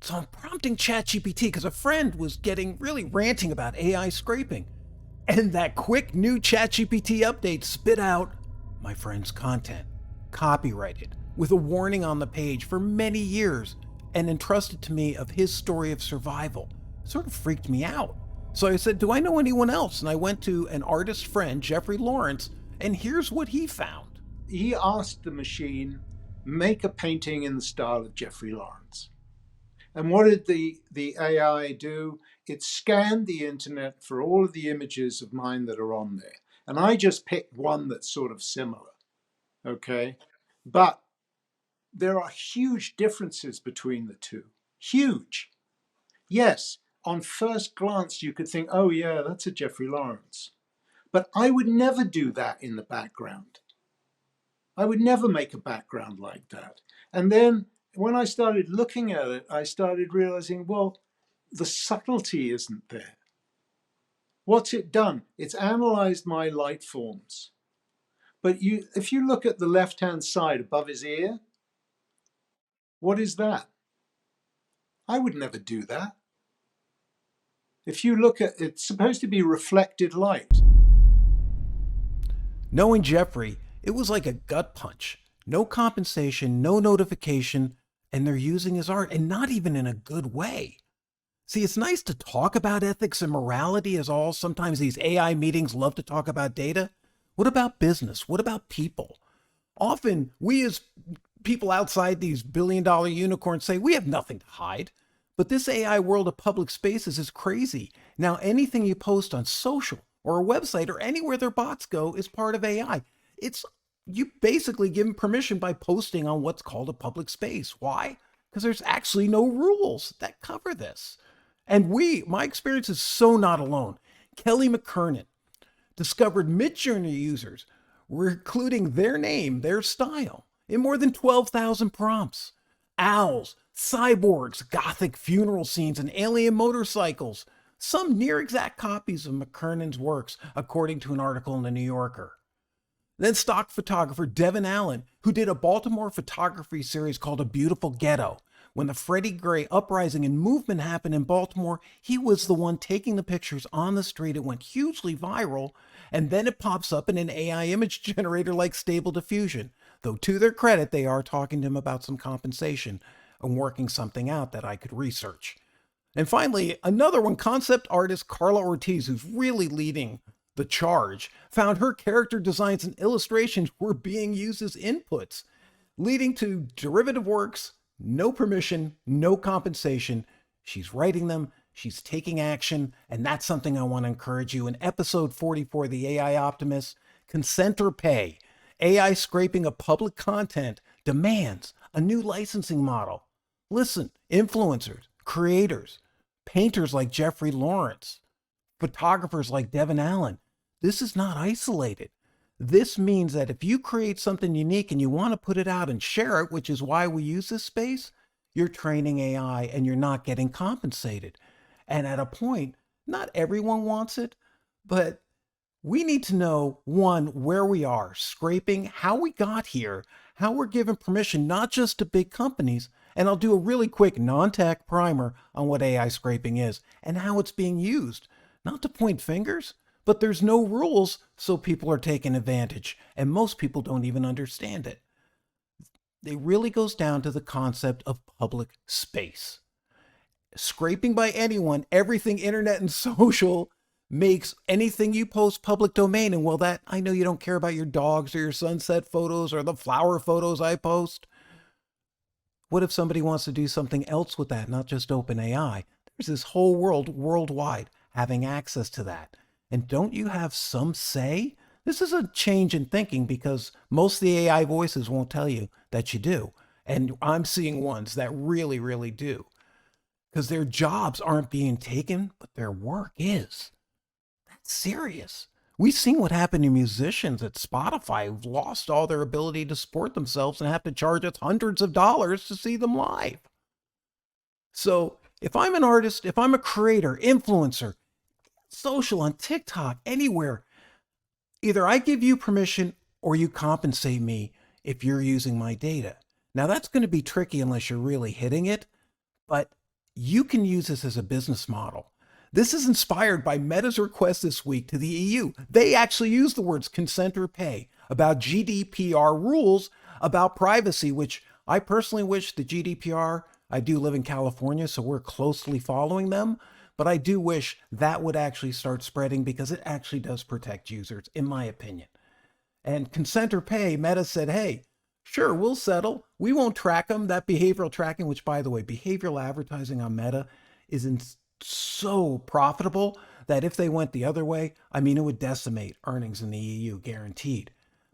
So I'm prompting ChatGPT because a friend was getting really ranting about AI scraping. And that quick new ChatGPT update spit out my friend's content, copyrighted, with a warning on the page for many years, and entrusted to me of his story of survival. It sort of freaked me out. So I said, do I know anyone else? And I went to an artist friend, Jeffrey Lawrence, and here's what he found. He asked the machine, make a painting in the style of Jeffrey Lawrence. And what did the AI do? It scanned the internet for all of the images of mine that are on there. And I just picked one that's sort of similar. Okay. But there are huge differences between the two. Huge. Yes, on first glance, you could think, oh, yeah, that's a Jeffrey Lawrence. But I would never do that in the background. I would never make a background like that. And then when I started looking at it, I started realizing, well, the subtlety isn't there. What's it done? It's analyzed my light forms. But if you look at the left-hand side above his ear, what is that? I would never do that. If you look at, it's supposed to be reflected light. Knowing Jeffrey, it was like a gut punch. No compensation, no notification, and they're using his art, and not even in a good way. See, it's nice to talk about ethics and morality as all sometimes these AI meetings love to talk about data. What about business? What about people? Often we as people outside these billion-dollar unicorns say we have nothing to hide. But this AI world of public spaces is crazy. Now anything you post on social or a website or anywhere their bots go is part of AI. It's you basically give them permission by posting on what's called a public space. Why? Because there's actually no rules that cover this. And my experience is so not alone. Kelly McKernan discovered Midjourney users were including their name, their style, in more than 12,000 prompts. Owls, cyborgs, gothic funeral scenes, and alien motorcycles. Some near exact copies of McKernan's works, according to an article in the New Yorker. Then stock photographer Devin Allen, who did a Baltimore photography series called A Beautiful Ghetto. When the Freddie Gray uprising and movement happened in Baltimore, he was the one taking the pictures on the street. It went hugely viral, and then it pops up in an AI image generator like Stable Diffusion. Though to their credit, they are talking to him about some compensation and working something out that I could research. And finally, another one, concept artist Carla Ortiz, who's really leading the charge, found her character designs and illustrations were being used as inputs, leading to derivative works, no permission, no compensation. She's writing them, she's taking action, and that's something I want to encourage you. In episode 44, The AI Optimist, Consent or Pay, AI scraping of public content demands a new licensing model. Listen, influencers, creators, painters like Jeffrey Lawrence, photographers like Devin Allen, this is not isolated. This means that if you create something unique and you want to put it out and share it, which is why we use this space, you're training AI and you're not getting compensated. And at a point, not everyone wants it, but we need to know, one, where we are, scraping, how we got here, how we're given permission, not just to big companies. And I'll do a really quick non-tech primer on what AI scraping is and how it's being used. Not to point fingers, but there's no rules, so people are taking advantage, and most people don't even understand it. It really goes down to the concept of public space. Scraping by anyone, everything internet and social makes anything you post public domain. And well, that I know you don't care about your dogs or your sunset photos or the flower photos I post. What if somebody wants to do something else with that, not just OpenAI? There's this whole world worldwide having access to that. And don't you have some say? This is a change in thinking because most of the AI voices won't tell you that you do. And I'm seeing ones that really, really do. Because their jobs aren't being taken, but their work is. That's serious. We've seen what happened to musicians at Spotify who've lost all their ability to support themselves and have to charge us hundreds of dollars to see them live. So if I'm an artist, if I'm a creator, influencer, social, on TikTok, anywhere, either I give you permission or you compensate me if you're using my data. Now that's going to be tricky unless you're really hitting it, but you can use this as a business model. This is inspired by Meta's request this week to the EU. They actually use the words consent or pay about GDPR rules about privacy, which I personally wish the GDPR, I do live in California, so we're closely following them, but I do wish that would actually start spreading because it actually does protect users, in my opinion. And consent or pay, Meta said, hey, sure, we'll settle. We won't track them. That behavioral tracking, which by the way, behavioral advertising on Meta is so profitable that if they went the other way, I mean, it would decimate earnings in the EU, guaranteed.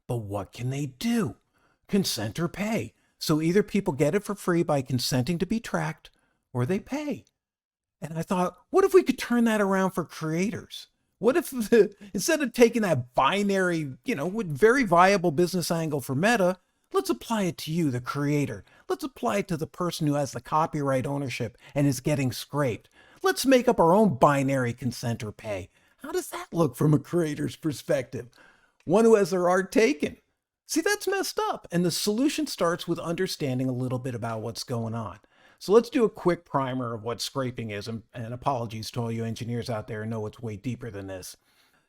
But what can they do? Consent or pay. So either people get it for free by consenting to be tracked or they pay. And I thought, what if we could turn that around for creators? What if instead of taking that binary, very viable business angle for Meta, let's apply it to you, the creator. Let's apply it to the person who has the copyright ownership and is getting scraped. Let's make up our own binary consent or pay. How does that look from a creator's perspective? One who has their art taken. See, that's messed up. And the solution starts with understanding a little bit about what's going on. So let's do a quick primer of what scraping is. And apologies to all you engineers out there who know it's way deeper than this.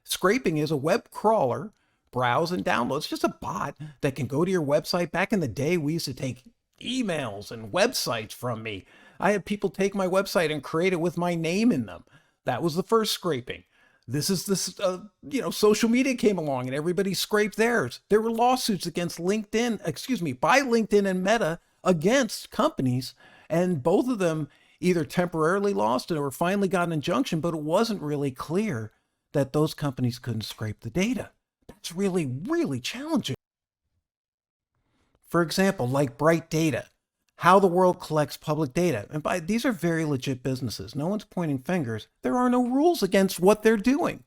Scraping is a web crawler, browse and download. It's just a bot that can go to your website. Back in the day, we used to take emails and websites from me. I had people take my website and create it with my name in them. That was the first scraping. Social media came along and everybody scraped theirs. There were lawsuits against by LinkedIn and Meta against companies, and both of them either temporarily lost it or finally got an injunction, but it wasn't really clear that those companies couldn't scrape the data. That's really, really challenging. For example, like Bright Data, how the world collects public data. And these are very legit businesses. No one's pointing fingers. There are no rules against what they're doing.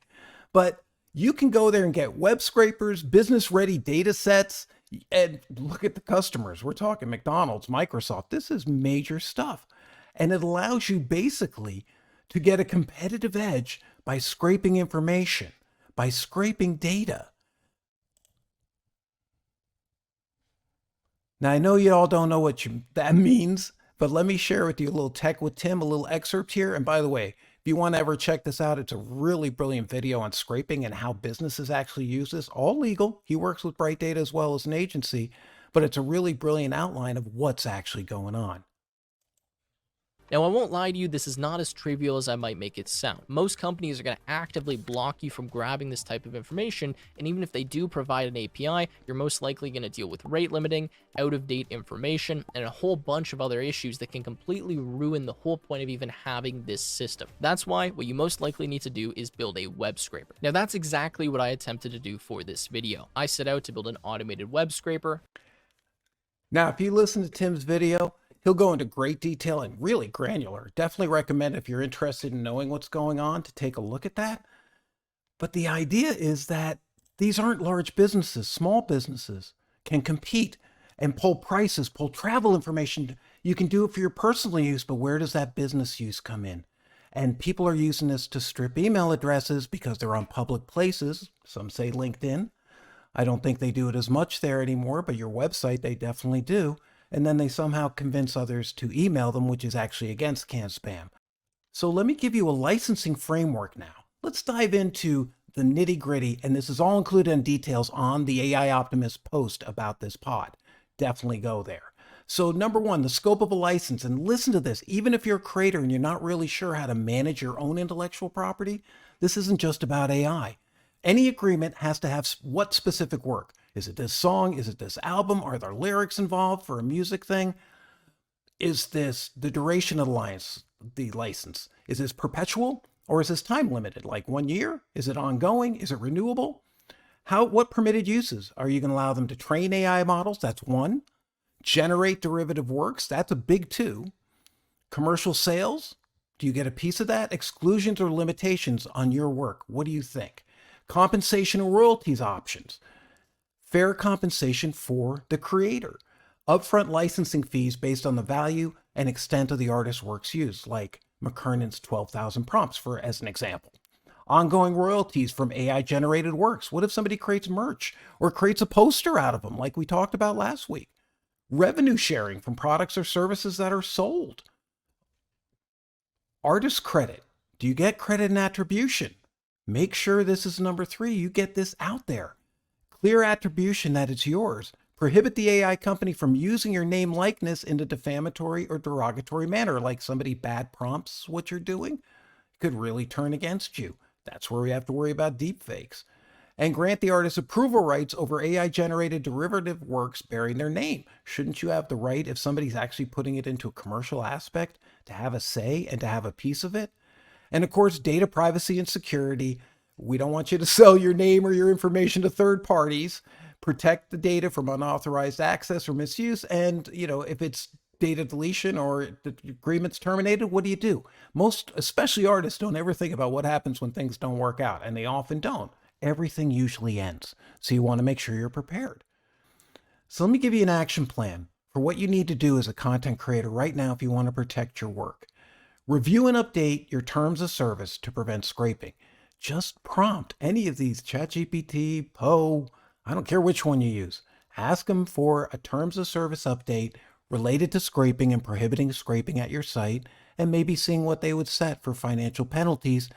But you can go there and get web scrapers, business-ready data sets, and look at the customers. We're talking McDonald's, Microsoft. This is major stuff. And it allows you basically to get a competitive edge by scraping information, by scraping data. Now, I know you all don't know what that means, but let me share with you a little tech with Tim, a little excerpt here. And by the way, if you want to ever check this out, it's a really brilliant video on scraping and how businesses actually use this. All legal. He works with Bright Data as well as an agency, but it's a really brilliant outline of what's actually going on. Now, I won't lie to you, this is not as trivial as I might make it sound. Most companies are going to actively block you from grabbing this type of information, and even if they do provide an API, you're most likely going to deal with rate limiting, out-of-date information, and a whole bunch of other issues that can completely ruin the whole point of even having this system. That's why what you most likely need to do is build a web scraper. Now, that's exactly what I attempted to do for this video. I set out to build an automated web scraper. Now, if you listen to Tim's video, he'll go into great detail and really granular. Definitely recommend if you're interested in knowing what's going on to take a look at that. But the idea is that these aren't large businesses. Small businesses can compete and pull prices, pull travel information. You can do it for your personal use, but where does that business use come in? And people are using this to strip email addresses because they're on public places. Some say LinkedIn. I don't think they do it as much there anymore, but your website, they definitely do. And then they somehow convince others to email them, which is actually against CAN-SPAM. So let me give you a licensing framework now. Let's dive into the nitty-gritty, and this is all included in details on the AI Optimist post about this pod. Definitely go there. So number one, the scope of a license, and listen to this, even if you're a creator and you're not really sure how to manage your own intellectual property, this isn't just about AI. Any agreement has to have what specific work? Is it this song? Is it this album? Are there lyrics involved for a music thing? Is this the duration of the license? Is this perpetual or is this time limited, like 1 year? Is it ongoing? Is it renewable? What permitted uses? Are you going to allow them to train AI models? That's one. Generate derivative works? That's a big two. Commercial sales? Do you get a piece of that? Exclusions or limitations on your work? What do you think? Compensation and royalties options. Fair compensation for the creator. Upfront licensing fees based on the value and extent of the artist's works used, like McKernan's 12,000 prompts, as an example. Ongoing royalties from AI-generated works. What if somebody creates merch or creates a poster out of them, like we talked about last week? Revenue sharing from products or services that are sold. Artist credit. Do you get credit and attribution? Make sure this is number 3. You get this out there. Clear attribution that it's yours. Prohibit the AI company from using your name likeness in a defamatory or derogatory manner, like somebody bad prompts what you're doing. It could really turn against you. That's where we have to worry about deepfakes. And grant the artist approval rights over AI-generated derivative works bearing their name. Shouldn't you have the right, if somebody's actually putting it into a commercial aspect, to have a say and to have a piece of it? And of course, data privacy and security. We don't want you to sell your name or your information to third parties. Protect the data from unauthorized access or misuse. And, if it's data deletion or the agreement's terminated, what do? Most, especially artists, don't ever think about what happens when things don't work out, and they often don't. Everything usually ends. So you want to make sure you're prepared. So let me give you an action plan for what you need to do as a content creator right now if you want to protect your work. Review and update your terms of service to prevent scraping. Just prompt any of these, ChatGPT, Poe, I don't care which one you use. Ask them for a terms of service update related to scraping and prohibiting scraping at your site, and maybe seeing what they would set for financial penalties,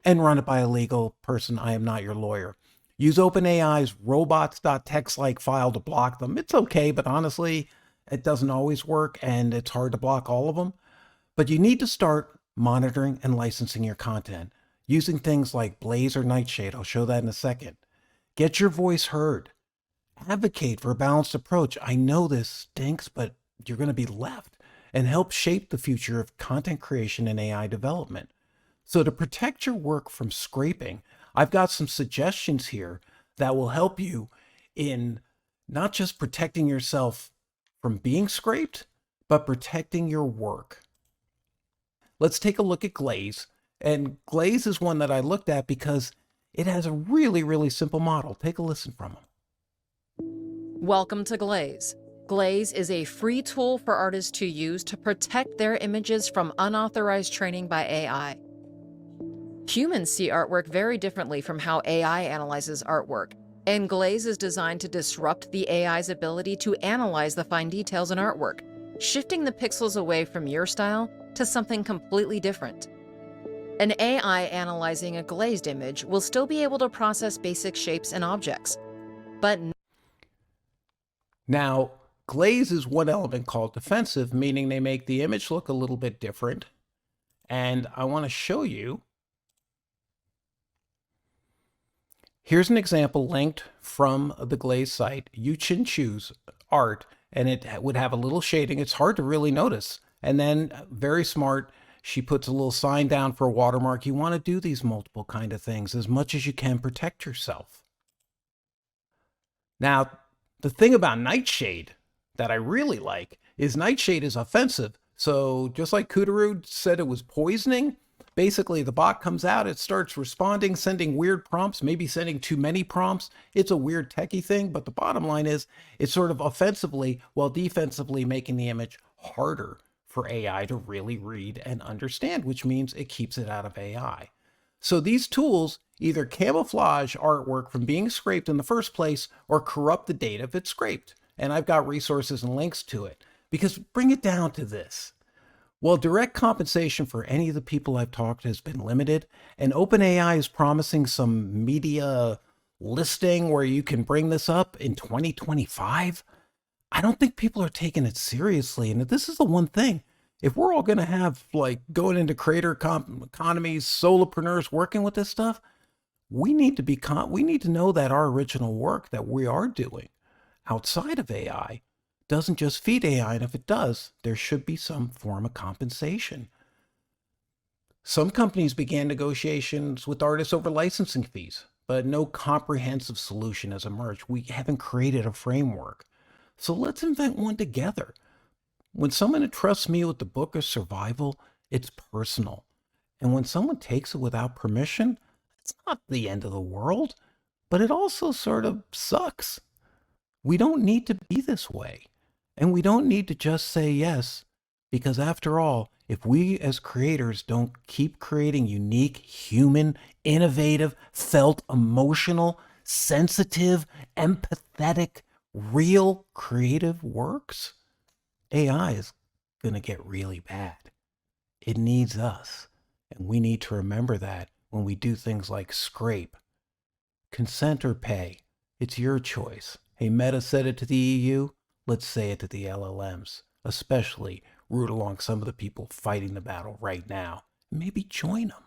and run it by a legal person. I am not your lawyer. Use OpenAI's robots.txt-like file to block them. It's okay, but honestly, it doesn't always work, and it's hard to block all of them. But you need to start monitoring and licensing your content using things like Blaze or Nightshade. I'll show that in a second. Get your voice heard. Advocate for a balanced approach. I know this stinks, but you're going to be left. And help shape the future of content creation and AI development. So to protect your work from scraping, I've got some suggestions here that will help you in not just protecting yourself from being scraped, but protecting your work. Let's take a look at Glaze. And Glaze is one that I looked at because it has a really, really simple model. Take a listen from them. Welcome to Glaze. Glaze is a free tool for artists to use to protect their images from unauthorized training by AI. Humans see artwork very differently from how AI analyzes artwork, and Glaze is designed to disrupt the AI's ability to analyze the fine details in artwork, shifting the pixels away from your style to something completely different. An AI analyzing a glazed image will still be able to process basic shapes and objects, but now, Glaze is one element called defensive, meaning they make the image look a little bit different. And I want to show you. Here's an example linked from the Glaze site. You can choose art, and it would have a little shading. It's hard to really notice. And then, very smart, she puts a little sign down for a watermark. You want to do these multiple kind of things as much as you can. Protect yourself. Now, the thing about Nightshade that I really like is Nightshade is offensive. So just like Koodaroo said it was poisoning, basically the bot comes out, it starts responding, sending weird prompts, maybe sending too many prompts. It's a weird techie thing, but the bottom line is it's sort of offensively while defensively making the image harder for AI to really read and understand, which means it keeps it out of AI. So these tools either camouflage artwork from being scraped in the first place or corrupt the data if it's scraped. And I've got resources and links to it. Because bring it down to this. While direct compensation for any of the people I've talked to has been limited, and OpenAI is promising some media listing where you can bring this up in 2025, I don't think people are taking it seriously. And this is the one thing. If we're all going to have going into creator economies, solopreneurs working with this stuff, we need to know that our original work that we are doing outside of AI doesn't just feed AI. And if it does, there should be some form of compensation. Some companies began negotiations with artists over licensing fees, but no comprehensive solution has emerged. We haven't created a framework. So let's invent one together. When someone entrusts me with the book of survival, it's personal. And when someone takes it without permission, it's not the end of the world, but it also sort of sucks. We don't need to be this way. And we don't need to just say yes, because after all, if we as creators don't keep creating unique, human, innovative, felt, emotional, sensitive, empathetic, real creative works, AI is going to get really bad. It needs us, and we need to remember that when we do things like scrape. Consent or pay, it's your choice. Hey, Meta said it to the EU, let's say it to the LLMs, especially root along some of the people fighting the battle right now. Maybe join them.